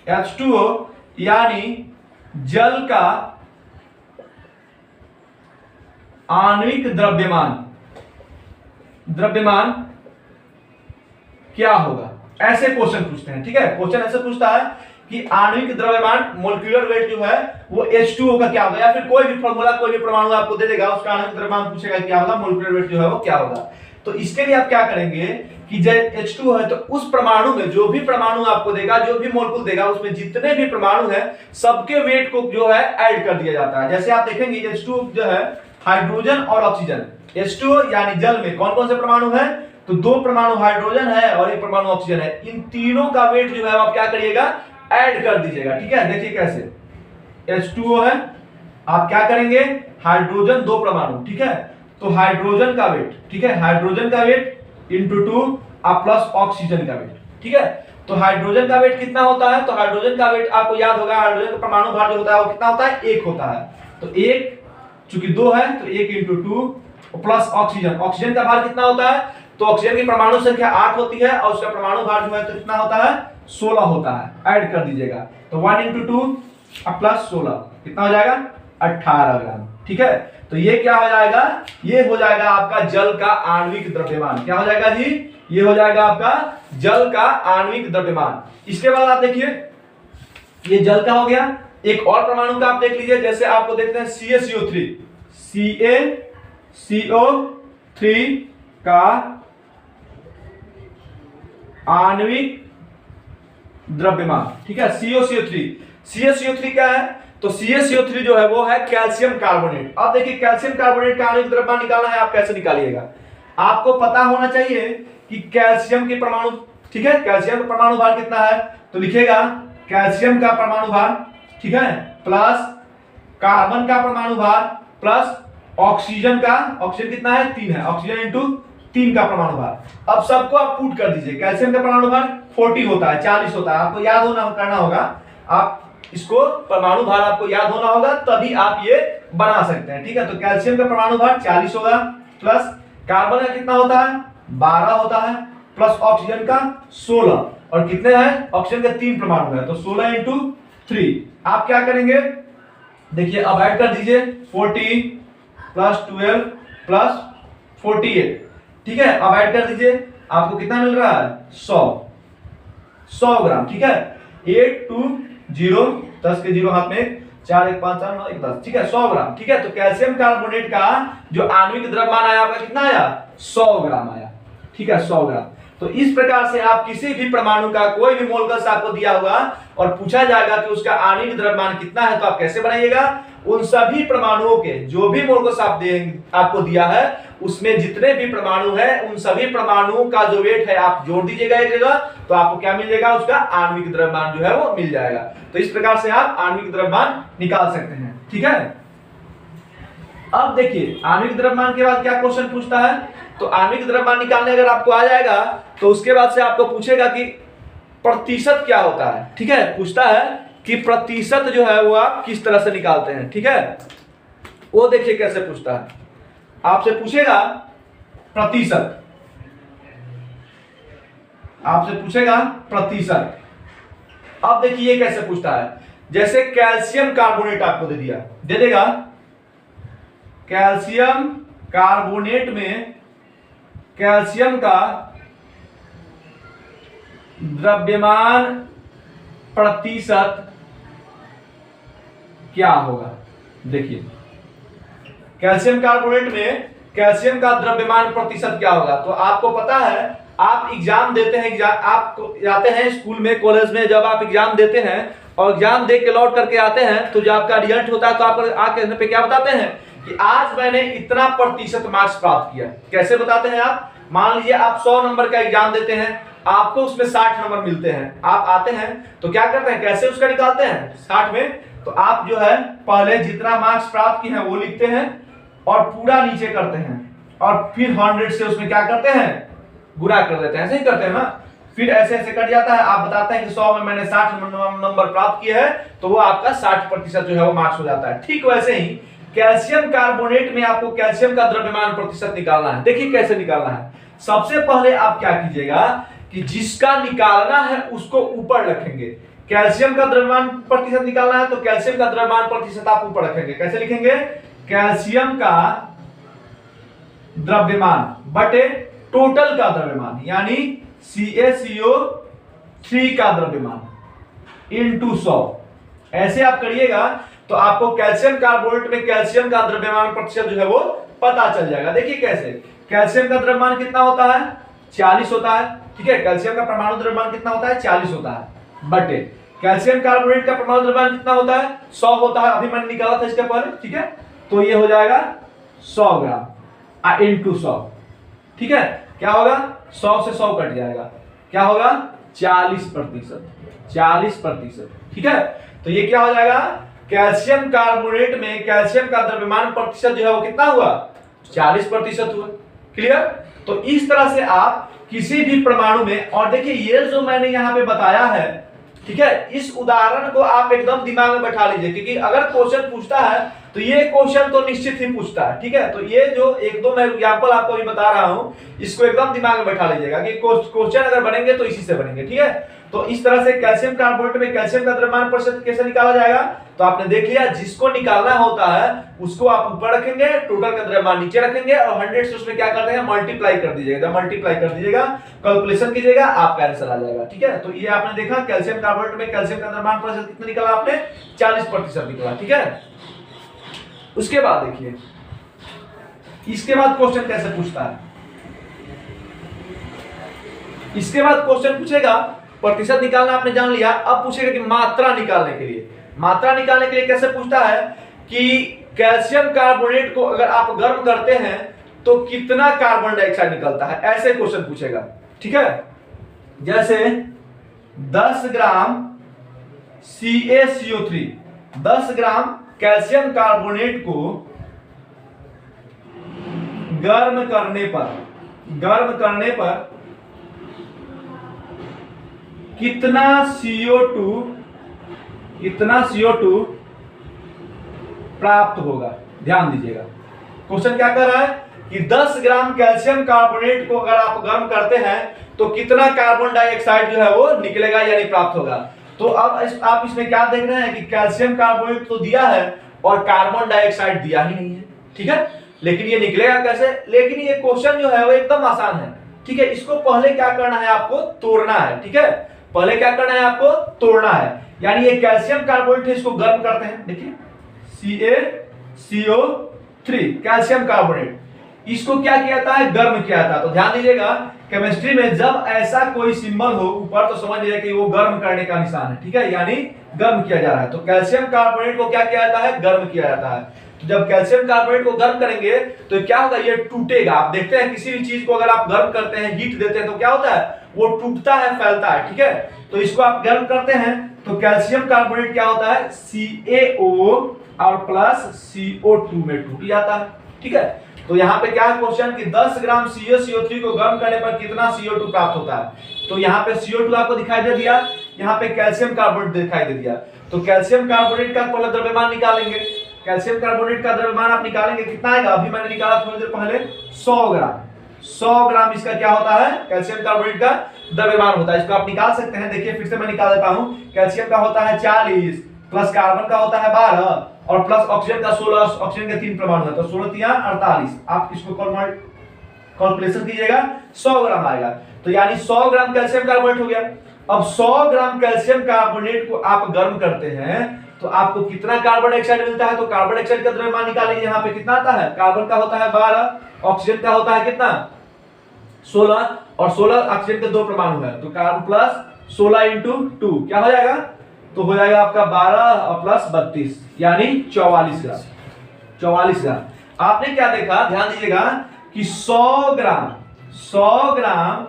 H2O यानी जल का आणविक द्रव्यमान क्या होगा, ऐसे क्वेश्चन पूछते हैं। ठीक है, क्वेश्चन ऐसे पूछता है कि आणविक द्रव्यमान मोलिक्यूलर वेट जो है वो H2O का क्या होगा, या फिर कोई भी फॉर्मूला कोई भी परमाणु आपको दे देगा उसका आणविक द्रव्यमान पूछेगा क्या होगा, मोलिक्यूलर वेट जो है वो क्या होगा। तो इसके लिए आप क्या करेंगे कि जब H2O है तो उस परमाणु में जो भी परमाणु आपको देगा, जो भी मोलिक्यूल देगा, उसमें जितने भी परमाणु है सबके वेट को जो है ऐड कर दिया जाता है। जैसे आप देखेंगे H2O जो है हाइड्रोजन और ऑक्सीजन, H2O यानी जल में कौन कौन से परमाणु है, तो 2 परमाणु हाइड्रोजन है और 1 परमाणु ऑक्सीजन है। इन तीनों का वेट जो है आप क्या करिएगा, ऐड कर दीजिएगा। ठीक है, देखिए कैसे, H2O है, आप क्या करेंगे, हाइड्रोजन 2 परमाणु, ठीक है, तो हाइड्रोजन का वेट, ठीक है, हाइड्रोजन का वेट इंटू 2 प्लस ऑक्सीजन का वेट। ठीक है, तो हाइड्रोजन का वेट कितना होता है, तो हाइड्रोजन का वेट आपको याद होगा, हाइड्रोजन का परमाणु भार जो होता है वो कितना होता है, 1 होता है। तो 1 चूंकि 2 है तो 1 इंटू 2 प्लस ऑक्सीजन का भार कितना होता है, तो ऑक्सीजन की परमाणु संख्या 8 होती है और उसका परमाणु भार जो है तो कितना होता है, 16 होता है। ऐड कर दीजिएगा, तो 1 इंटू 2 प्लस 16 कितना हो जाएगा, 18 ग्राम। ठीक है, तो ये क्या हो जाएगा, ये हो जाएगा आपका जल का आणविक द्रव्यमान। क्या हो जाएगा जी, ये हो जाएगा आपका जल का आणविक द्रव्यमान। इसके बाद आप देखिए ये जल का हो गया। एक और परमाणु का आप देख लीजिए, जैसे आपको देखते हैं CaCO3 का आणविक द्रव्यमान। ठीक है, CaCO3 CaCO3 क्या है? तो CaCO3 जो है वो है कैल्शियम कार्बोनेट। अब देखिए कैल्शियम कार्बोनेट का आणविक द्रव्यमान निकालना है, आप कैसे निकालिएगा? आपको पता होना चाहिए कि कैल्शियम के परमाणु, ठीक है, कैल्शियम का परमाणु भार कितना है? तो लिखिएगा कैल्शियम का परमाणु भार, ठीक है, प्लस कार्बन का परमाणु भार प्लस ऑक्सीजन का, ऑक्सीजन कितना है? 3 है, ऑक्सीजन इंटू 3 का परमाणु भार। अब सबको आप पुट कर दीजिए। कैल्शियम का परमाणु भार 40 होता है, 40 होता है, आपको याद होना करना होगा। आप इसको परमाणु भार आपको याद होना होगा, तभी आप ये बना सकते हैं, ठीक है। तो कैल्शियम का परमाणु भार 40 होगा, प्लस कार्बन का कितना होता है? 12 होता है, प्लस ऑक्सीजन का 16, और कितने हैं? ऑक्सीजन के 3 परमाणु है, तो 16 इंटू 3। आप क्या करेंगे? देखिए अब ऐड कर दीजिए 40 प्लस 12 प्लस 48, ठीक है। अब ऐड कर दीजिए, आपको कितना मिल रहा है? 100 ग्राम, ठीक है। 8 2 0, 10 के 0 हाथ में, 4 1 5 4 9 1 10, ठीक है, 100 ग्राम, ठीक है। तो कैल्शियम कार्बोनेट का जो आणविक द्रव्यमान आया आपका कितना आया? 100 ग्राम आया, ठीक है, 100 ग्राम। तो इस प्रकार से आप किसी भी परमाणु का कोई भी मोलकस आपको दिया होगा और पूछा जाएगा कि उसका आणविक द्रव्यमान कितना है, तो आप कैसे बनाइएगा? उन सभी परमाणुओं के जो भी मोलकस आपको दिया है उसमें जितने भी परमाणु है उन सभी परमाणुओं का जो वेट है आप जोड़ दीजिएगा एक जगह, तो आपको क्या मिल जाएगा? उसका आणविक द्रव्यमान जो है वो मिल जाएगा। तो इस प्रकार से आप आणविक द्रव्यमान निकाल सकते हैं, ठीक है। अब देखिए आणविक द्रव्यमान के बाद क्या क्वेश्चन पूछता है? तो आणविक द्रव्यमान निकालने अगर आपको आ जाएगा तो उसके बाद से आपको पूछेगा कि प्रतिशत क्या होता है, ठीक है। पूछता है कि प्रतिशत जो है वो आप किस तरह से निकालते हैं, ठीक है। वो देखिए कैसे पूछता है, आपसे पूछेगा प्रतिशत, आपसे पूछेगा प्रतिशत। अब देखिए ये कैसे पूछता है, जैसे कैल्शियम कार्बोनेट आपको दे दिया, दे देगा कैल्शियम कार्बोनेट में कैल्शियम का द्रव्यमान प्रतिशत क्या होगा? देखिए कैल्शियम कार्बोनेट में कैल्शियम का द्रव्यमान प्रतिशत क्या होगा? तो आपको पता है, आप एग्जाम देते हैं, आप जाते हैं स्कूल में, कॉलेज में, जब आप एग्जाम देते हैं और एग्जाम दे के लौट करके आते हैं तो जब आपका रिजल्ट होता है तो आप आके पे क्या बताते हैं कि आज मैंने इतना प्रतिशत मार्क्स प्राप्त किया। कैसे बताते हैं आप? मान लीजिए आप 100 नंबर का एग्जाम देते हैं, आपको उसमें 60 नंबर मिलते हैं, आप आते हैं तो क्या करते हैं? कैसे उसका निकालते हैं? 60 में तो आप जो है पहले जितना मार्क्स प्राप्त किए हैं वो लिखते हैं और पूरा नीचे करते हैं और फिर 100 से उसमें क्या करते हैं? गुणा कर देते हैं, ऐसे ही करते हैं ना। फिर ऐसे ऐसे कट जाता है, आप बताते हैं कि 100 में मैंने 60 नंबर प्राप्त किए हैं, तो वो आपका 60% जो है वो मार्क्स हो जाता है। ठीक वैसे ही कैल्शियम कार्बोनेट में आपको कैल्शियम का द्रव्यमान प्रतिशत निकालना है। देखिए कैसे निकालना है। सबसे पहले आप क्या कीजिएगा कि जिसका निकालना है उसको ऊपर रखेंगे। कैल्शियम का द्रव्यमान प्रतिशत निकालना है तो कैल्शियम का द्रव्यमान प्रतिशत आप ऊपर रखेंगे। कैसे लिखेंगे? कैल्शियम का द्रव्यमान बटे टोटल का द्रव्यमान, यानी CaCO3 का द्रव्यमान इनटू 100। ऐसे आप करिएगा तो आपको कैल्शियम कार्बोनेट में कैल्शियम का द्रव्यमान प्रतिशत जो है वो पता चल जाएगा। देखिए कैसे, कैल्शियम का द्रव्यमान कितना होता है? 40 होता है, ठीक है। कैल्शियम का परमाणु द्रव्यमान कितना होता है? 40 होता है, बटे कैल्शियम कार्बोनेट का परमाणु द्रव्यमान कितना होता है? 100 होता है, अभी मैंने निकाला था इसके पहले, ठीक है। तो ये हो जाएगा 100 ग्राम इनटू 100, ठीक है। क्या होगा? 100 से 100 कट जाएगा, क्या होगा? 40%, 40%, ठीक है। तो ये क्या हो जाएगा? कैल्शियम कार्बोनेट में कैल्शियम का द्रव्यमान प्रतिशत जो है वो कितना हुआ? 40% हुआ। क्लियर? तो इस तरह से आप किसी भी परमाणु में, और देखिए ये जो मैंने यहां पे बताया है, ठीक है, इस उदाहरण को आप एकदम दिमाग में बैठा लीजिए, क्योंकि अगर क्वेश्चन पूछता है तो ये क्वेश्चन तो निश्चित ही पूछता है, ठीक है। तो ये जो एक दो मैं एग्जांपल आपको अभी बता रहा हूं, इसको एकदम दिमाग में बैठा लीजिएगा कि क्वेश्चन अगर बनेंगे तो इसी से बनेंगे, ठीक है। तो इस तरह से कैल्शियम कार्बोनेट में कैल्शियम का द्रव्यमान प्रतिशत कैसे निकाला जाएगा? तो आपने देख लिया, जिसको निकालना होता है उसको आप ऊपर रखेंगे, टोटल का द्रव्यमान नीचे रखेंगे और 100 से उसमें क्या करते हैं? मल्टीप्लाई कर दीजिएगा। जब मल्टीप्लाई कर दीजिएगा, कैलकुलेशन कीजिएगा, आपका आंसर आ जाएगा, ठीक है। तो ये आपने देखा कैल्शियम कार्बोनेट में कैल्शियम का द्रव्यमान प्रतिशत कितना निकाला आपने? 40% निकाला, ठीक है। उसके बाद देखिए, इसके बाद क्वेश्चन कैसे पूछता है। इसके बाद क्वेश्चन पूछेगा, प्रतिशत निकालना आपने जान लिया, अब पूछेगा कि मात्रा निकालने के लिए मात्रा निकालने के लिए कैसे पूछता है कि कैल्शियम कार्बोनेट को अगर आप गर्म करते हैं तो कितना कार्बन डाइऑक्साइड निकलता है, ऐसे क्वेश्चन पूछेगा। ठीक है, जैसे 10 ग्राम CaCO3, 10 ग्राम कैल्शियम कार्बोनेट को गर्म करने पर कितना CO2 प्राप्त होगा। ध्यान दीजिएगा, क्वेश्चन क्या कर रहा है कि 10 ग्राम कैल्शियम कार्बोनेट को अगर आप गर्म करते हैं तो कितना कार्बन डाइऑक्साइड जो है वो निकलेगा यानी प्राप्त होगा। तो अब आप इसमें क्या देख रहे हैं कि कैल्शियम कार्बोनेट तो दिया है और कार्बन डाइऑक्साइड दिया ही नहीं है। ठीक है, लेकिन ये निकलेगा कैसे। लेकिन ये क्वेश्चन जो है वो एकदम आसान है। ठीक है, इसको पहले क्या करना है, आपको तोड़ना है। ठीक है, पहले क्या करना है, आपको तोड़ना है। यानी ये कैल्शियम कार्बोनेट है, इसको गर्म करते हैं। देखिए CaCO3 कैल्शियम कार्बोनेट, इसको क्या किया जाता है, गर्म किया जाता है। तो ध्यान दीजिएगा, केमिस्ट्री में जब ऐसा कोई सिंबल हो ऊपर तो समझ लीजिए कि वो गर्म करने का निशान है। ठीक है, यानी गर्म किया जा रहा है। तो कैल्शियम कार्बोनेट को क्या किया जाता है, गर्म किया जाता है। तो जब कैल्शियम कार्बोनेट को गर्म करेंगे तो क्या होगा, ये टूटेगा। आप देखते हैं किसी भी चीज को अगर आप गर्म करते हैं, हीट देते हैं तो क्या होता है, वो टूटता है, फैलता है। ठीक है, तो इसको आप गर्म करते हैं तो कैल्शियम कार्बोनेट क्या होता है, CaO और प्लस CO2 में टूट जाता है। ठीक है, तो यहाँ पे क्या है क्वेश्चन कि 10 ग्राम CaCO3 को गर्म करने पर कितना CO2 प्राप्त होता है। तो यहाँ पे CO2 आपको दिखाई दे दिया, यहाँ पे कैल्शियम कार्बोनेट दिखाई दे दिया। तो कैल्शियम कार्बोनेट का पहले द्रव्यमान निकालेंगे। कैल्शियम कार्बोनेट का द्रव्यमान आप निकालेंगे, कितना आएगा, अभी मैंने निकाला थोड़ी देर पहले, 100 ग्राम। 100 ग्राम इसका क्या होता है, कैल्शियम कार्बोनेट का द्रव्यमान होता है। इसको आप निकाल सकते हैं। देखिए फिर से मैं निकाल देता हूं। कैल्शियम का होता है 40 प्लस कार्बन का होता है 12 और प्लस ऑक्सीजन का 16, ऑक्सीजन के 3 परमाणु है तो 16 3 48। आप इसको कैलकुलेशन कीजिएगा, 100 ग्राम आएगा। तो यानी 100 ग्राम कैल्शियम कार्बोनेट हो गया। अब 100 ग्राम कैल्शियम कार्बोनेट को आप गर्म करते हैं तो आपको कितना कार्बन डाइऑक्साइड मिलता है। तो कार्बन डाइऑक्साइड का द्रव्यमान निकालिए। यहाँ पे कितना आता है, कार्बन का होता है 12, ऑक्सीजन का होता है कितना, 16 और 16 ऑक्सीजन के 2 परमाणु है तो कार्बन प्लस 16 इंटू 2 क्या हो जाएगा, तो हो जाएगा आपका 12 और प्लस 32 यानी 44 ग्राम। 44 ग्राम। आपने क्या देखा, ध्यान दीजिएगा कि 100 ग्राम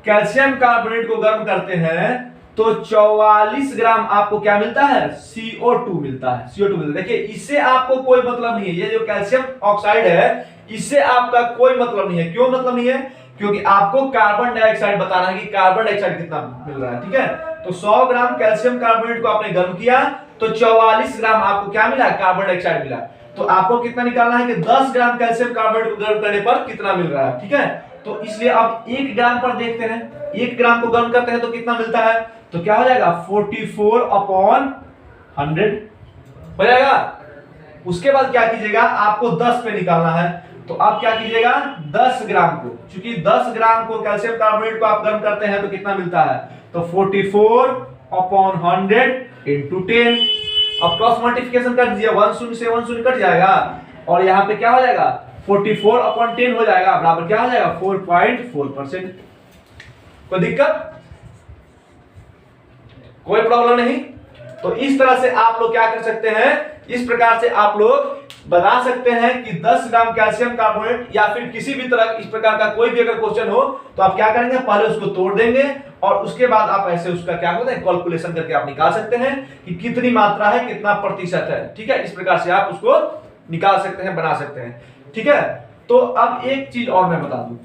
कैल्शियम कार्बोनेट को गर्म करते हैं तो 44 ग्राम आपको क्या मिलता है, CO2 मिलता है। CO2 मिलता है। देखिए इससे आपको कोई मतलब नहीं है, ये जो कैल्शियम ऑक्साइड है इससे आपका कोई मतलब नहीं है। क्यों मतलब नहीं है, क्योंकि आपको कार्बन डाइऑक्साइड बताना है कि कार्बन डाइऑक्साइड कितना मिल रहा है। ठीक है, तो 100 ग्राम कैल्शियम कार्बोनेट को आपने गर्म किया तो 44 ग्राम आपको क्या मिला, कार्बन डाइऑक्साइड मिला। तो आपको कितना निकालना है कि 10 ग्राम कैल्शियम कार्बोनेट को गर्म करने पर कितना मिल रहा है। ठीक है, तो इसलिए अब 1 ग्राम पर देखते हैं। 1 ग्राम को गर्म करते हैं तो कितना मिलता है, तो क्या हो जाएगा 44/100 हो जाएगा। उसके बाद क्या कीजिएगा, आपको 10 पे निकालना है तो आप क्या कीजिएगा 10 ग्राम को, क्योंकि 10 ग्राम को कैल्शियम कार्बोनेट को आप गर्म करते हैं तो कितना मिलता है, तो 44/100 इंटू 10। अब क्रॉस मल्टीप्लिकेशन कर दीजिए, 1 शून्य से 1 शून्य कट जाएगा और यहाँ पे क्या हो जाएगा 44/10 हो जाएगा, बराबर क्या हो जाएगा 4.4%। कोई दिक्कत, कोई प्रॉब्लम नहीं। तो इस तरह से आप लोग क्या कर सकते हैं, इस प्रकार से आप लोग बता सकते हैं कि 10 ग्राम कैल्शियम कार्बोनेट या फिर किसी भी तरह इस प्रकार का कोई भी अगर क्वेश्चन हो तो आप क्या करेंगे, पहले उसको तोड़ देंगे और उसके बाद आप ऐसे उसका क्या होता है कैलकुलेशन करके आप निकाल सकते हैं कि कितनी मात्रा है, कितना प्रतिशत है। ठीक है, इस प्रकार से आप उसको निकाल सकते हैं, बना सकते हैं। ठीक है, तो अब एक चीज और मैं बता दूं,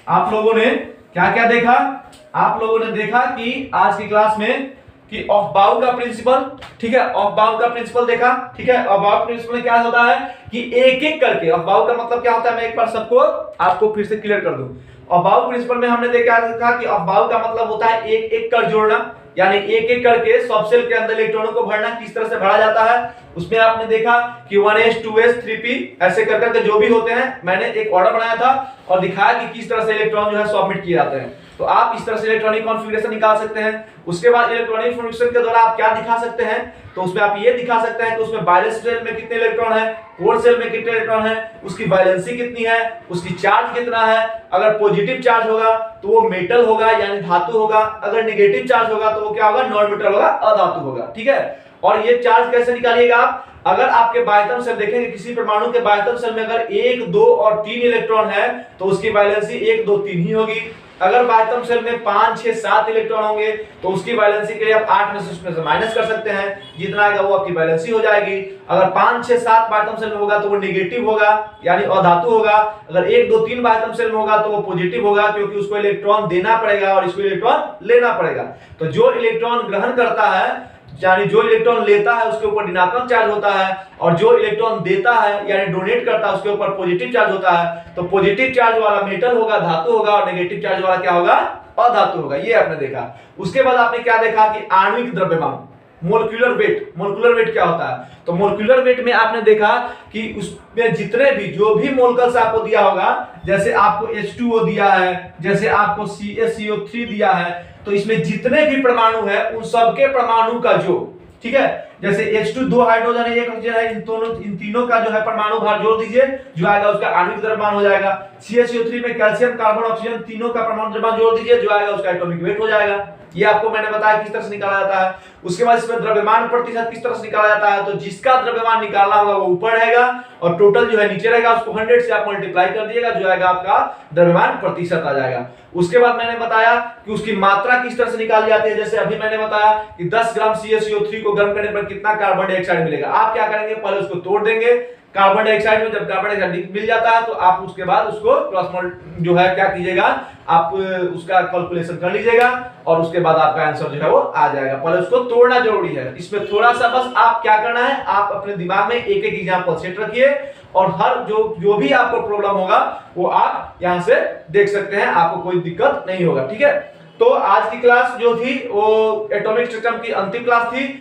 आप लोगों ने क्या क्या देखा, आप लोगों ने देखा कि आज की क्लास में कि ऑफ बाउल का प्रिंसिपल, ठीक है, ऑफ बाउल का प्रिंसिपल देखा। ठीक है, ऑफ बाउल प्रिंसिपल में क्या होता है कि एक एक करके, ऑफ बाउल का मतलब क्या होता है, मैं एक बार सबको आपको फिर से क्लियर कर दूं। ऑफ बाउल प्रिंसिपल में हमने देखा कि ऑफ बाउल का मतलब होता है एक एक कर जोड़ना, यानी एक एक करके सब सेल के अंदर इलेक्ट्रॉनों को भरना। किस तरह से भरा जाता है, उसमें आपने देखा कि 1s 2s 3p ऐसे कर करके जो भी होते हैं, मैंने एक ऑर्डर बनाया था और दिखाया कि किस तरह से इलेक्ट्रॉन जो है सबमिट किए जाते हैं। तो आप इस तरह से इलेक्ट्रॉनिक कॉन्फ़िगरेशन निकाल सकते हैं। उसके बाद इलेक्ट्रॉनिक कॉन्फ़िगरेशन के द्वारा आप क्या दिखा सकते हैं, तो उसमें आप ये दिखा सकते हैं कि उसमें वैलेंस शेल में कितने इलेक्ट्रॉन है, कोर शेल में कितने इलेक्ट्रॉन है, उसकी वैलेंसी कितनी है, उसकी चार्ज कितना है। अगर पॉजिटिव चार्ज होगा तो वो मेटल होगा यानी धातु होगा, अगर नेगेटिव चार्ज होगा तो वो क्या होगा, नॉन मेटल होगा, अधातु होगा। ठीक है, और ये चार्ज कैसे निकालिएगा आप, अगर आपके बायतम सेल देखेंगे, किसी परमाणु के बायतम सेल में अगर 1 2 और 3 इलेक्ट्रॉन है तो उसकी वैलेंसी 1 2 3 ही होगी। अगर बायतम सेल में 5 6 7 इलेक्ट्रॉन होंगे तो उसकी वैलेंसी के लिए आप 8 में से उसमें से माइनस कर सकते हैं, जितना आएगा वो आपकी वैलेंसी हो जाएगी। अगर 5 6 7 बायतम सेल में होगा तो वो नेगेटिव होगा यानी अधातु होगा। अगर 1 2 3 बायतम सेल में होगा तो वो पॉजिटिव होगा, क्योंकि उसको इलेक्ट्रॉन देना पड़ेगा और इसको इलेक्ट्रॉन लेना पड़ेगा। तो जो इलेक्ट्रॉन ग्रहण करता है यानी जो इलेक्ट्रॉन लेता है उसके ऊपर ऋणात्मक चार्ज होता है, और जो इलेक्ट्रॉन देता है यानी डोनेट करता है उसके ऊपर पॉजिटिव चार्ज होता है। तो पॉजिटिव चार्ज वाला मेटल होगा, धातु होगा, और नेगेटिव चार्ज वाला क्या होगा, अधातु होगा। ये आपने देखा। उसके बाद आपने क्या देखा कि आणविक द्रव्यमान, मोलिक्यूलर वेट। मोलिक्यूलर वेट क्या होता है, तो मोलिक्यूलर वेट में आपने देखा कि उसमें जितने भी जो भी मोलेक्युल्स आपको दिया होगा, जैसे आपको H2O दिया है, जैसे आपको CaCO3 दिया है, तो इसमें जितने भी परमाणु है उन सबके परमाणु का जो, ठीक है, जैसे H2 2 हाइड्रोजन है, 1 ऑक्सीजन है, इन तीनों का जो है परमाणु भार जोड़ दीजिए, जो आएगा उसका आणविक द्रव्यमान हो जाएगा। CaCO3 में कैल्शियम कार्बन ऑक्सीजन तीनों का परमाणु द्रव्यमान जोड़ दीजिए, जो आएगा उसका एटॉमिक वेट हो जाएगा। ये आपको मैंने बताया किस तरह से निकाला जाता है। उसके बाद इसमें द्रव्यमान प्रतिशत किस तरह से निकाला जाता है, तो जिसका द्रव्यमान निकालना होगा वो ऊपर रहेगा और टोटल जो है नीचे रहेगा, उसको 100 से आप मल्टीप्लाई कर दिएगा, जो आएगा आपका द्रव्यमान प्रतिशत आ जाएगा। उसके बाद मैंने बताया कि उसकी मात्रा किस तरह से निकाली जाती है। जैसे अभी मैंने बताया कि 10 ग्राम CaCO3 को गर्म करने पर कितना कार्बन डाइऑक्साइड मिलेगा। आप क्या करेंगे, पहले उसको तोड़ देंगे कार्बन डाइऑक्साइड में, जब कार्बन डाइऑक्साइड मिल जाता है तो आप उसके बाद उसको क्रॉस मोल जो है क्या कीजिएगा, आप उसका कैलकुलेशन कर लीजिएगा और उसके बाद आपका आंसर जो है वो आ जाएगा। पहले उसको तोड़ना जरूरी है। इसमें थोड़ा सा बस आप क्या करना है, आप अपने दिमाग में एक एक एग्जांपल सेट रखिए और हर जो भी आपको प्रॉब्लम होगा वो आप यहां से देख सकते हैं, आपको कोई दिक्कत नहीं होगा। ठीक है, तो आज की क्लास जो थी वो एटॉमिक सिस्टम की अंतिम क्लास थी।